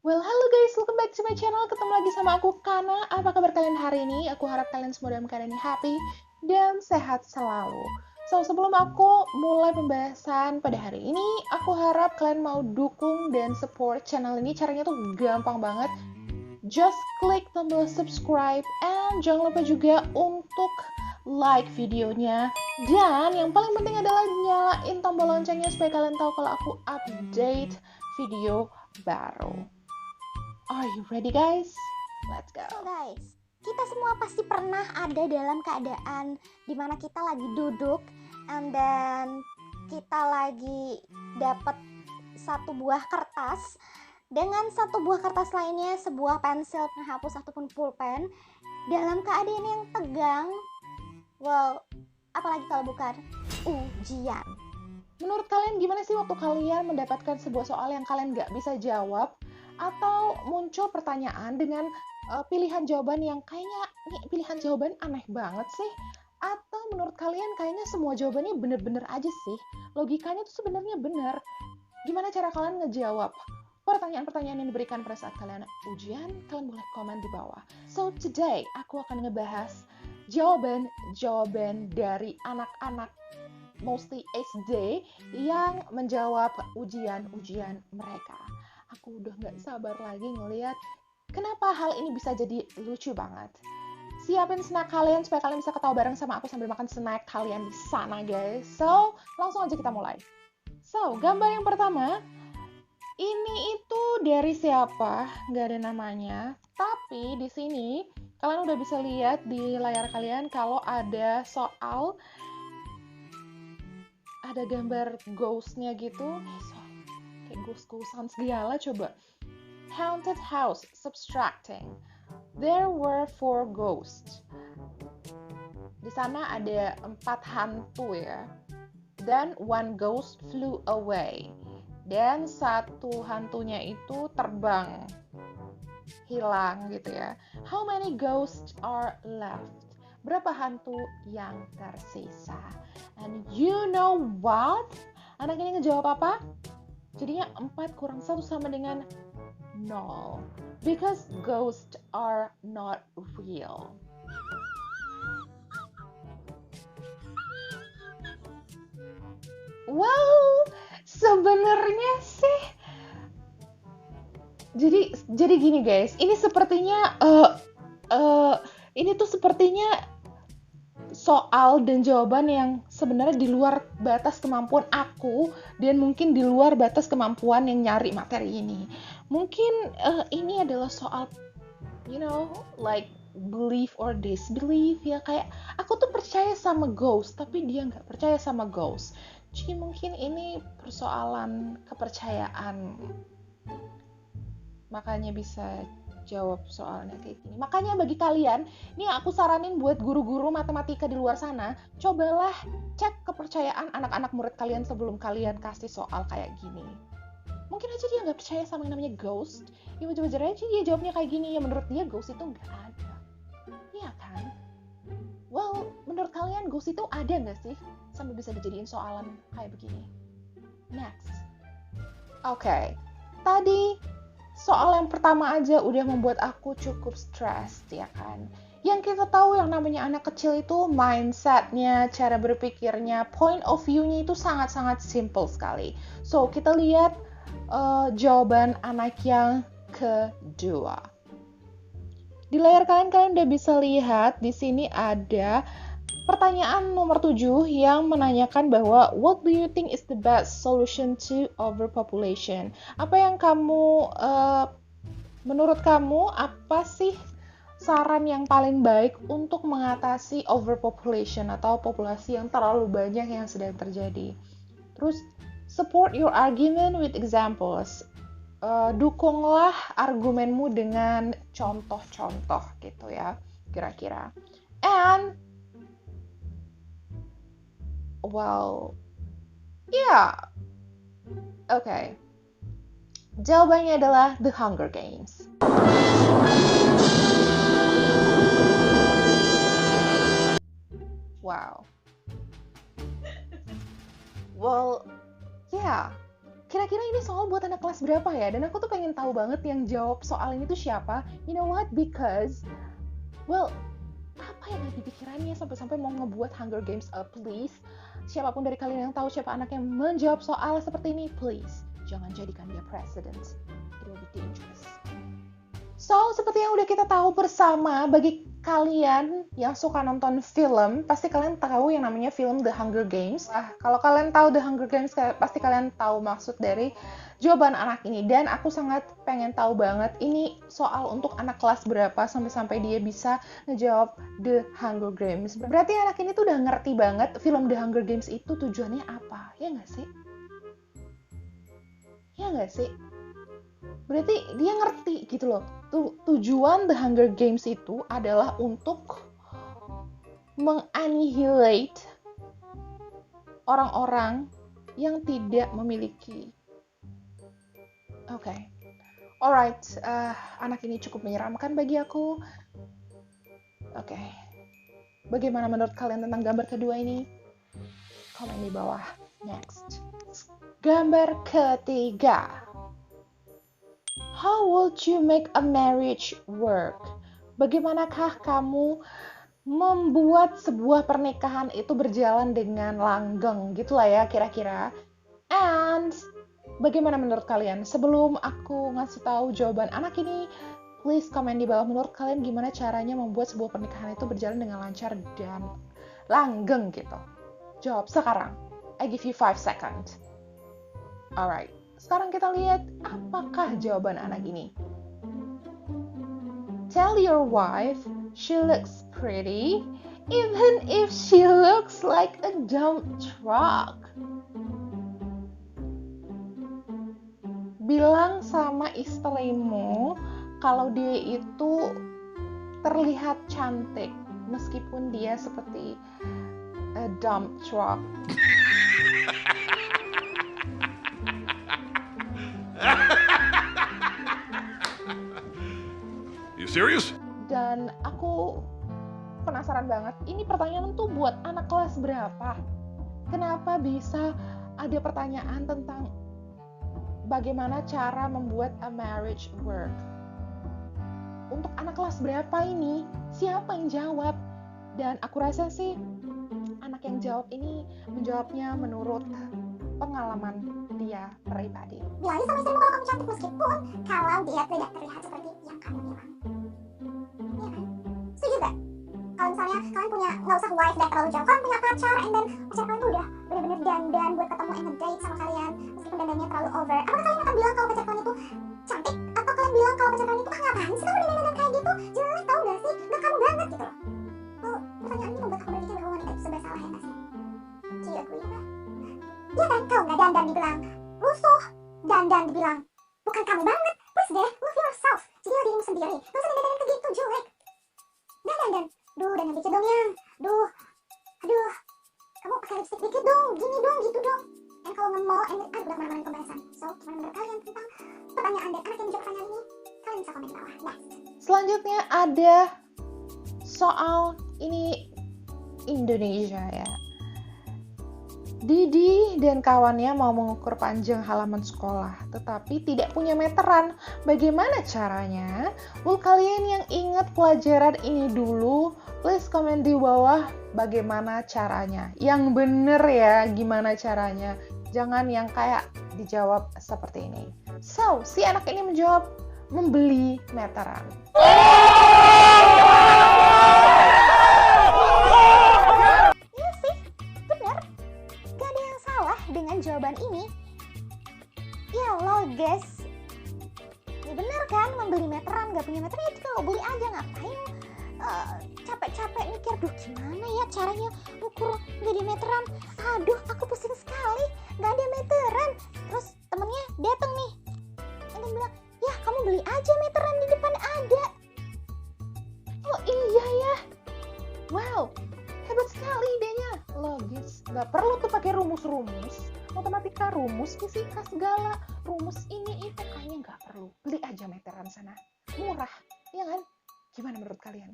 Well, hello guys, welcome back to my channel. Ketemu lagi sama aku, Kana. Apa kabar kalian hari ini? Aku harap kalian semua dalam keadaan happy dan sehat selalu. So, sebelum aku mulai pembahasan pada hari ini, aku harap kalian mau dukung dan support channel ini. Caranya tuh gampang banget. Just klik tombol subscribe and jangan lupa juga untuk like videonya. Dan yang paling penting adalah nyalain tombol loncengnya supaya kalian tahu kalau aku update video baru. Are you ready guys? Let's go. So guys, kita semua pasti pernah ada dalam keadaan dimana kita lagi duduk and then kita lagi dapat satu buah kertas dengan satu buah kertas lainnya, sebuah pensil penghapus ataupun pulpen dalam keadaan yang tegang. Well, apalagi kalau bukan ujian. Menurut kalian gimana sih waktu kalian mendapatkan sebuah soal yang kalian nggak bisa jawab? Atau muncul pertanyaan dengan pilihan jawaban yang kayaknya nih pilihan jawaban aneh banget sih? Atau menurut kalian kayaknya semua jawabannya bener-bener aja sih? Logikanya tuh sebenarnya bener. Gimana cara kalian ngejawab pertanyaan-pertanyaan yang diberikan pada saat kalian ujian? Kalian boleh komen di bawah. So today aku akan ngebahas jawaban-jawaban dari anak-anak mostly SD yang menjawab ujian-ujian mereka. Aku udah gak sabar lagi ngeliat kenapa hal ini bisa jadi lucu banget. Siapin snack kalian supaya kalian bisa ketawa bareng sama aku sambil makan snack kalian di sana guys. So, langsung aja kita mulai. So, gambar yang pertama, ini itu dari siapa? Gak ada namanya. Tapi di sini kalian udah bisa lihat di layar kalian kalau ada soal, ada gambar ghost-nya gitu. Kayak ghost-ghostan segala, coba. Haunted house, subtracting. There were 4 ghosts. Di sana ada 4 hantu ya. Dan 1 ghost flew away. Dan satu hantunya itu terbang. Hilang gitu ya. How many ghosts are left? Berapa hantu yang tersisa? And you know what? Anak ini ngejawab apa? Jadinya 4 kurang 1 sama dengan 0. Because ghosts are not real. Well, sebenarnya sih jadi gini guys, ini sepertinya ini tuh sepertinya soal dan jawaban yang sebenarnya di luar batas kemampuan aku dan mungkin di luar batas kemampuan yang nyari materi ini. Mungkin ini adalah soal, you know, like belief or disbelief ya, kayak aku tuh percaya sama ghost tapi dia nggak percaya sama ghost. Jadi mungkin ini persoalan kepercayaan, makanya bisa jawab soalnya kayak gini. Makanya bagi kalian, nih aku saranin buat guru-guru matematika di luar sana, cobalah cek kepercayaan anak-anak murid kalian sebelum kalian kasih soal kayak gini. Mungkin aja dia nggak percaya sama yang namanya ghost, ya wajar-wajar aja dia jawabnya kayak gini, ya menurut dia ghost itu nggak ada. Iya kan? Well, menurut kalian ghost itu ada nggak sih? Sampai bisa dijadiin soalan kayak begini. Next. Oke, tadi soal yang pertama aja udah membuat aku cukup stres, ya kan? Yang kita tahu yang namanya anak kecil itu mindset-nya, cara berpikirnya, point of view-nya itu sangat-sangat simple sekali. So, kita lihat jawaban anak yang kedua. Di layar kalian udah bisa lihat, di sini ada pertanyaan nomor 7 yang menanyakan bahwa what do you think is the best solution to overpopulation? Apa yang kamu, menurut kamu apa sih saran yang paling baik untuk mengatasi overpopulation atau populasi yang terlalu banyak yang sedang terjadi? Terus support your argument with examples. Dukunglah argumenmu dengan contoh-contoh gitu ya, kira-kira. And well, yeah, okay. Jawabannya adalah The Hunger Games. Wow. Well, yeah. kira-kira ini soal buat anak kelas berapa ya? Dan aku tuh pengen tahu banget yang jawab soal ini tuh siapa. You know what? Because, well, apa yang ada di pikirannya sampai-sampai mau ngebuat Hunger Games? Please, siapapun dari kalian yang tahu siapa anak yang menjawab soal seperti ini, please, jangan jadikan dia president. It will be dangerous. So, seperti yang udah kita tahu bersama, bagi kalian yang suka nonton film, pasti kalian tahu yang namanya film The Hunger Games. Kalau kalian tahu The Hunger Games, pasti kalian tahu maksud dari jawaban anak ini. Dan aku sangat pengen tahu banget, ini soal untuk anak kelas berapa sampai-sampai dia bisa ngejawab The Hunger Games. Berarti anak ini tuh udah ngerti banget film The Hunger Games itu tujuannya apa. Ya nggak sih? Ya nggak sih? Berarti dia ngerti gitu loh. Tujuan The Hunger Games itu adalah untuk mengannihilate orang-orang yang tidak memiliki. Oke. Alright, anak ini cukup menyeramkan bagi aku. Oke. Bagaimana menurut kalian tentang gambar kedua ini? Komen di bawah. Next. Gambar ketiga. How would you make a marriage work? Bagaimanakah kamu membuat sebuah pernikahan itu berjalan dengan langgeng, gitulah ya kira-kira. And bagaimana menurut kalian? Sebelum aku ngasih tahu jawaban anak ini, please komen di bawah menurut kalian gimana caranya membuat sebuah pernikahan itu berjalan dengan lancar dan langgeng gitu. Jawab sekarang. I give you 5 seconds. Alright. Sekarang kita lihat apakah jawaban anak ini. Tell your wife she looks pretty even if she looks like a dump truck. Bilang sama istrimu kalau dia itu terlihat cantik meskipun dia seperti a dump truck. You serious? Dan aku penasaran banget, ini pertanyaan tuh buat anak kelas berapa? Kenapa bisa ada pertanyaan tentang bagaimana cara membuat a marriage work? Untuk anak kelas berapa ini? Siapa yang jawab? Dan aku rasa sih anak yang jawab ini menjawabnya menurut pengalaman dia pribadi. Bilang aja sama istrimu kalau kamu cantik meskipun kalau dia tidak terlihat seperti yang kamu bilang. Iya kan? Setuju gak? Kalau misalnya kalian punya, nggak usah wife dan terlalu jauh, kalian punya pacar, and then pacar kalian tuh udah bener-bener dandan buat ketemu and ngedate sama kalian, meskipun dandannya terlalu over. Apakah kalian akan bilang kalau pacar kalian itu cantik? Atau kalian bilang kalau pacar kalian itu ngapain sih kamu dandan kayak gitu? Jelek tau gak sih? Gak kamu banget gitu loh. Well, pertanyaan ini membuat aku berpikir bahwa wanita itu serba salah ya gak sih? Do you agree with that? Dia kan kalau nggak dandan dibilang rusuh, dandan dibilang bukan kamu banget. Please deh, love yourself. Jadilah dirimu sendiri. Gak usah dandan kayak gitu, jelek. Dan. Duh, dandan dikit dong yang. Duh, aduh. Kamu pakai lipstick dikit dong, gini dong, gitu dong. Dan kalau nge-mall, udah kemana-mana pembahasan. So, gimana menurut kalian tentang pertanyaan dan anak yang menjawab pertanyaan ini? Kalian bisa komen di bawah. Next. Selanjutnya ada soal ini Indonesia ya. Didi dan kawannya mau mengukur panjang halaman sekolah, tetapi tidak punya meteran. Bagaimana caranya? Kalian yang ingat pelajaran ini dulu, please komen di bawah bagaimana caranya. Yang bener ya, gimana caranya. Jangan yang kayak dijawab seperti ini. So, si anak ini menjawab membeli meteran. Dengan jawaban ini, ya lo guys, ya bener kan, membeli meteran, gak punya meteran ya kalau beli aja, ngapain capek-capek mikir, duh gimana ya caranya ukur gak ada meteran, aduh aku pusing sekali gak ada meteran. Terus temennya dateng nih dan bilang, ya kamu beli aja meteran, di depan ada. Oh iya ya, wow, hebat sekali idenya. Logis, nggak perlu tuh pakai rumus-rumus, matematika rumus, fisika segala, rumus ini itu kayaknya nggak perlu. Beli aja meteran sana, murah, ya kan? Gimana menurut kalian?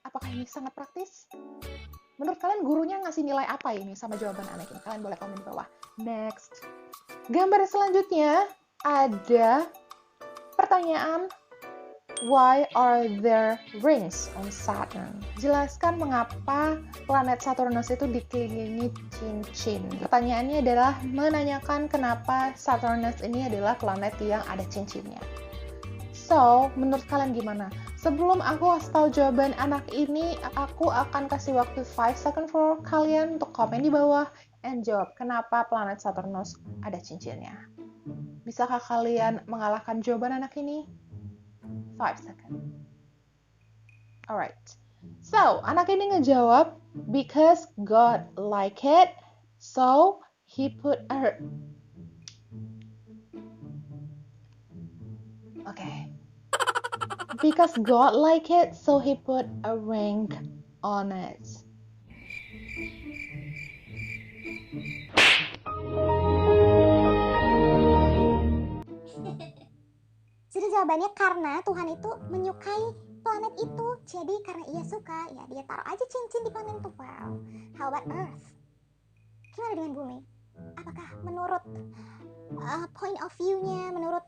Apakah ini sangat praktis? Menurut kalian gurunya ngasih nilai apa ini sama jawaban anak ini? Kalian boleh komen di bawah. Next. Gambar selanjutnya ada pertanyaan, why are there rings on Saturn? Jelaskan mengapa planet Saturnus itu dikelilingi cincin. Pertanyaannya adalah menanyakan kenapa Saturnus ini adalah planet yang ada cincinnya. So, menurut kalian gimana? Sebelum aku kasih tahu jawaban anak ini, aku akan kasih waktu 5 second for kalian untuk komen di bawah and jawab kenapa planet Saturnus ada cincinnya. Bisakah kalian mengalahkan jawaban anak ini? 5 seconds. Alright. So, anak ini ngejawab, because God like it, so he put a... Okay. Because God like it, so he put a ring on it. Jadi jawabannya karena Tuhan itu menyukai planet itu. Jadi karena ia suka, ya dia taruh aja cincin di planet itu. Wow. How about Earth? Gimana dengan bumi? Apakah menurut point of view-nya, menurut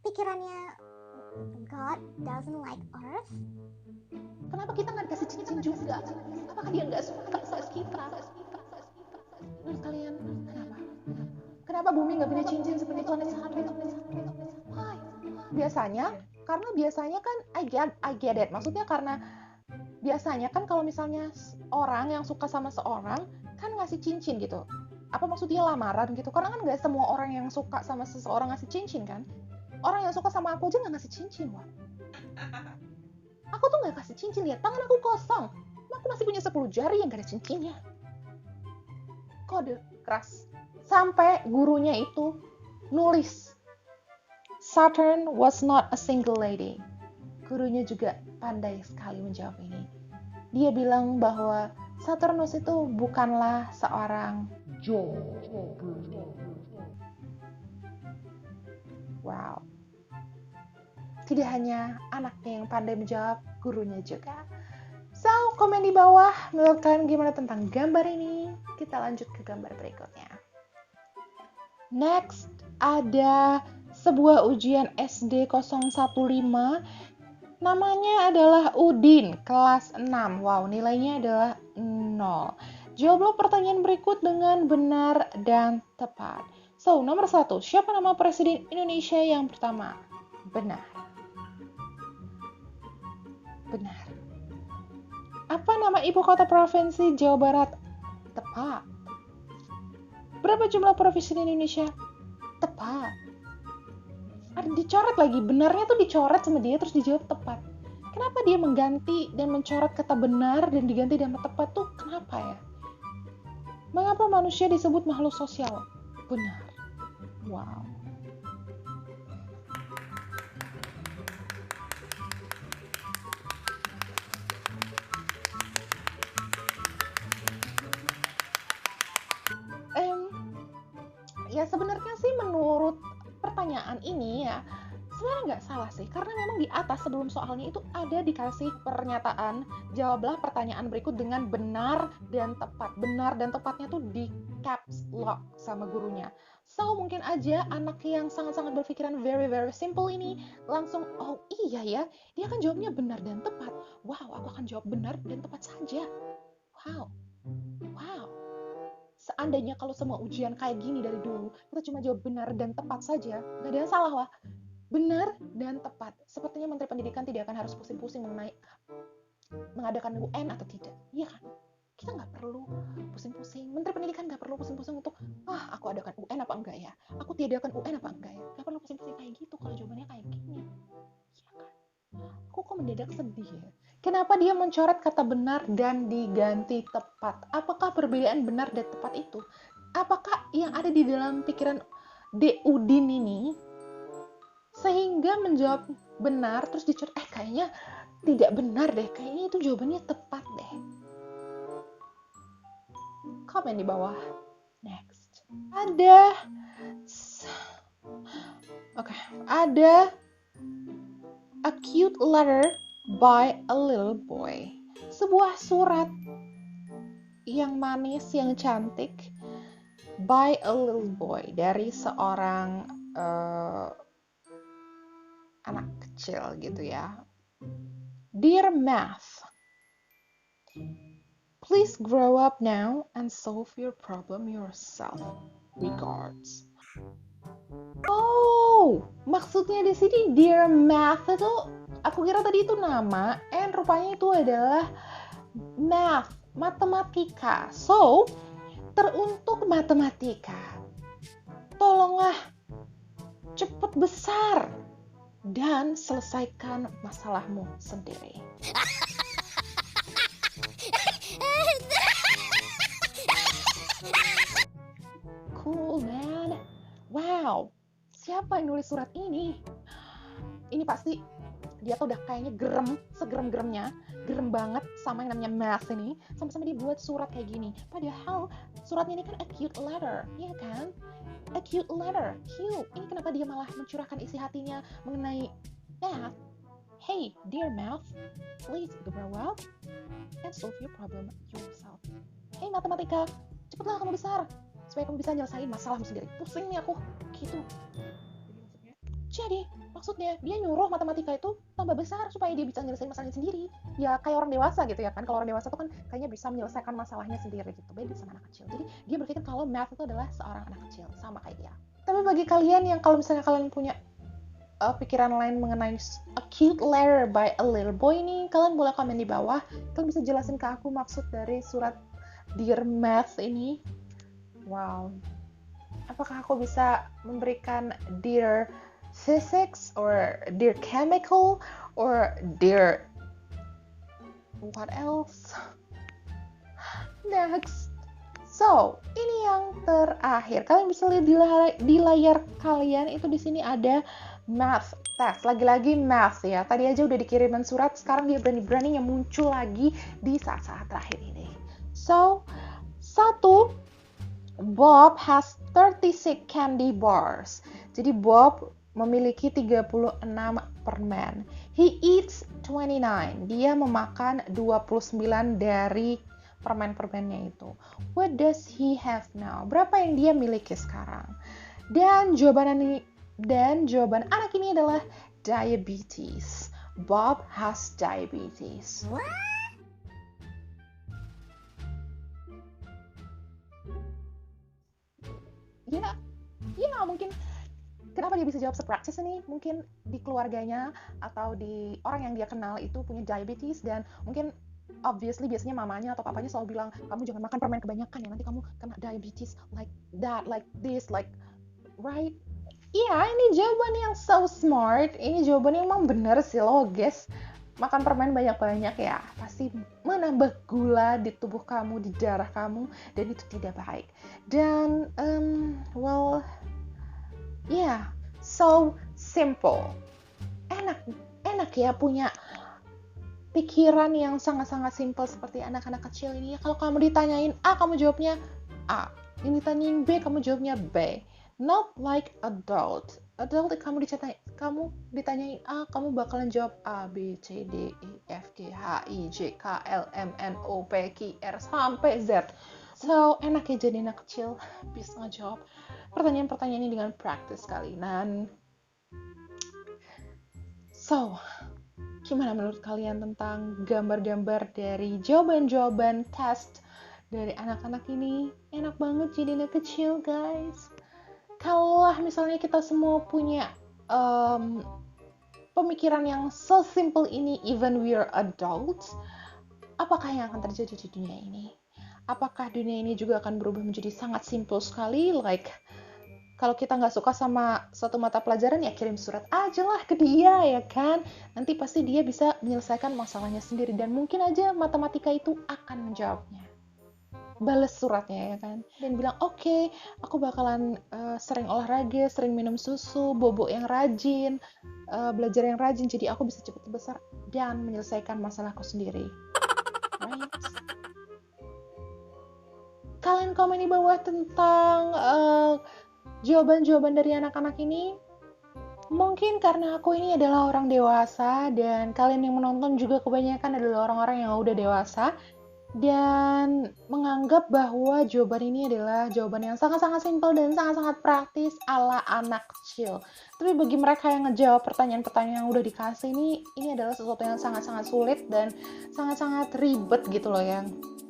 pikirannya, God doesn't like Earth? Kenapa kita nggak dikasih cincin juga? Apakah dia nggak suka sama kita? Menurut kalian, kenapa? Kenapa bumi nggak punya cincin seperti planet Saturn? Why? Biasanya kan I get it. Maksudnya karena biasanya kan kalau misalnya orang yang suka sama seorang kan ngasih cincin gitu. Apa maksudnya lamaran gitu? Karena kan nggak semua orang yang suka sama seseorang ngasih cincin kan? Orang yang suka sama aku aja nggak ngasih cincin, wah. Aku tuh nggak kasih cincin, lihat tangan aku kosong. Aku masih punya 10 jari yang gak ada cincinnya. Kode keras. Sampai gurunya itu nulis, Saturn was not a single lady. Gurunya juga pandai sekali menjawab ini. Dia bilang bahwa Saturnus itu bukanlah seorang wow. Tidak hanya anaknya yang pandai menjawab, gurunya juga. So, komen di bawah menurut kalian gimana tentang gambar ini. Kita lanjut ke gambar berikutnya. Next, ada sebuah ujian SD 015. Namanya adalah Udin, kelas 6. Wow, nilainya adalah 0. Jawablah pertanyaan berikut dengan benar dan tepat. So, nomor 1, siapa nama Presiden Indonesia yang pertama? Benar. Benar. Apa nama ibu kota provinsi Jawa Barat? Tepat. Berapa jumlah provinsi di Indonesia? Tepat. Ada dicoret lagi, benarnya tuh dicoret sama dia terus dijawab tepat. Kenapa dia mengganti dan mencoret kata benar dan diganti dengan tepat tuh kenapa ya? Mengapa manusia disebut makhluk sosial? Benar. Wow. Ya sebenarnya sih menurut pertanyaan ini ya sebenarnya nggak salah sih, karena memang di atas sebelum soalnya itu ada dikasih pernyataan, jawablah pertanyaan berikut dengan benar dan tepat. Benar dan tepatnya tuh di caps lock sama gurunya. So mungkin aja anak yang sangat-sangat berpikiran very very simple ini langsung, oh iya ya, dia kan jawabnya benar dan tepat. Wow, aku akan jawab benar dan tepat saja. Wow. Seandainya kalau semua ujian kayak gini dari dulu, kita cuma jawab benar dan tepat saja, nggak ada yang salah lah. Benar dan tepat. Sepertinya Menteri Pendidikan tidak akan harus pusing-pusing mengenai mengadakan UN atau tidak. Iya kan? Kita nggak perlu pusing-pusing. Menteri Pendidikan nggak perlu pusing-pusing untuk, aku adakan UN apa enggak ya? Aku tiadakan UN apa enggak ya? Nggak perlu pusing-pusing kayak gitu kalau jawabannya kayak gini. Iya kan? Aku kok mendadak sedih ya. Kenapa dia mencoret kata benar dan diganti tepat? Apakah perbedaan benar dan tepat itu? Apakah yang ada di dalam pikiran D. Udin ini sehingga menjawab benar terus dicoret, kayaknya tidak benar deh, kayaknya itu jawabannya tepat deh. Komen di bawah. Next. Ada a cute letter by a little boy. Sebuah surat yang manis, yang cantik by a little boy, dari seorang anak kecil gitu ya. Dear Math, please grow up now and solve your problem yourself. Regards. Oh, maksudnya di sini Dear Math itu, aku kira tadi itu nama, and rupanya itu adalah math, matematika. So, teruntuk matematika, tolonglah cepat besar dan selesaikan masalahmu sendiri. Cool, man. Wow, siapa yang nulis surat ini? Ini pasti dia tuh udah kayaknya segerem-geremnya, gerem banget sama yang namanya math ini, sampai-sampai dia buat surat kayak gini. Padahal suratnya ini kan a cute letter, ya kan? A cute letter, cute. Ini kenapa dia malah mencurahkan isi hatinya mengenai math? Hey, dear math, please grow up and solve your problem yourself. Hey matematika, cepatlah kamu besar, supaya kamu bisa nyelesain masalahmu sendiri. Pusing nih aku, gitu. Jadi, maksudnya dia nyuruh matematika itu tambah besar supaya dia bisa nyelesain masalahnya sendiri. Ya kayak orang dewasa gitu ya kan. Kalau orang dewasa tuh kan kayaknya bisa menyelesaikan masalahnya sendiri gitu. Beda sama anak kecil. Jadi dia berpikir kalau math itu adalah seorang anak kecil. Sama kayak dia. Tapi bagi kalian yang kalau misalnya kalian punya pikiran lain mengenai a cute letter by a little boy ini, kalian boleh komen di bawah. Kalian bisa jelasin ke aku maksud dari surat Dear Math ini. Wow. Apakah aku bisa memberikan Dear Physics or Dear Chemical or Dear what else? Next. So, ini yang terakhir. Kalian bisa lihat di layar kalian itu di sini ada math test. Lagi-lagi math ya. Tadi aja udah dikirimin surat, sekarang dia berani-beraninya muncul lagi di saat-saat terakhir ini. So, 1, Bob has 36 candy bars. Jadi Bob memiliki 36 permen. He eats 29. Dia memakan 29 dari permen-permennya itu. What does he have now? Berapa yang dia miliki sekarang? Dan jawaban anak ini adalah diabetes. Bob has diabetes. Ya mungkin kenapa dia bisa jawab sepraktis ini? Mungkin di keluarganya atau di orang yang dia kenal itu punya diabetes, dan mungkin obviously biasanya mamanya atau papanya selalu bilang, kamu jangan makan permen kebanyakan ya, nanti kamu kena diabetes, like that, like this, like right? Iya, ini jawaban yang so smart. Ini jawaban yang emang bener sih, logis. Makan permen banyak-banyak ya pasti menambah gula di tubuh kamu, di darah kamu, dan itu tidak baik. Dan so simple. Enak ya punya pikiran yang sangat-sangat simple seperti anak-anak kecil ini. Kalau kamu ditanyain A, kamu jawabnya A. Ini ditanyain B, kamu jawabnya B. Not like adult. Adult kamu ditanyain A, kamu bakalan jawab A, B, C, D, E, F, G, H, I, J, K, L, M, N, O, P, Q, R, sampai Z. So, enak ya jadi anak kecil bisa ngejawab pertanyaan-pertanyaan ini dengan praktis sekali. Dan so, gimana menurut kalian tentang gambar-gambar dari jawaban-jawaban test dari anak-anak ini? Enak banget jadi anak kecil, guys. Kalau misalnya kita semua punya pemikiran yang so simple ini, even we are adults, apakah yang akan terjadi di dunia ini? Apakah dunia ini juga akan berubah menjadi sangat simple sekali? Like, kalau kita nggak suka sama suatu mata pelajaran, ya kirim surat aja lah ke dia, ya kan? Nanti pasti dia bisa menyelesaikan masalahnya sendiri, dan mungkin aja matematika itu akan menjawabnya. Bales suratnya, ya kan? Dan bilang, oke, aku bakalan sering olahraga, sering minum susu, bobo yang rajin, belajar yang rajin, jadi aku bisa cepat besar dan menyelesaikan masalahku sendiri. Right? Kalian komen di bawah tentang jawaban-jawaban dari anak-anak ini. Mungkin karena aku ini adalah orang dewasa dan kalian yang menonton juga kebanyakan adalah orang-orang yang udah dewasa. dan menganggap bahwa jawaban ini adalah jawaban yang sangat-sangat simpel dan sangat-sangat praktis ala anak kecil. Tapi bagi mereka yang ngejawab pertanyaan-pertanyaan yang udah dikasih ini adalah sesuatu yang sangat-sangat sulit dan sangat-sangat ribet gitu loh ya,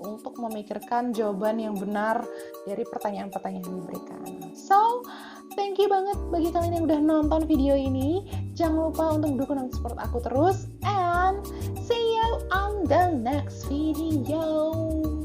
untuk memikirkan jawaban yang benar dari pertanyaan-pertanyaan yang diberikan. So, thank you banget bagi kalian yang udah nonton video ini. Jangan lupa untuk dukung dan support aku terus. And see you on the next video.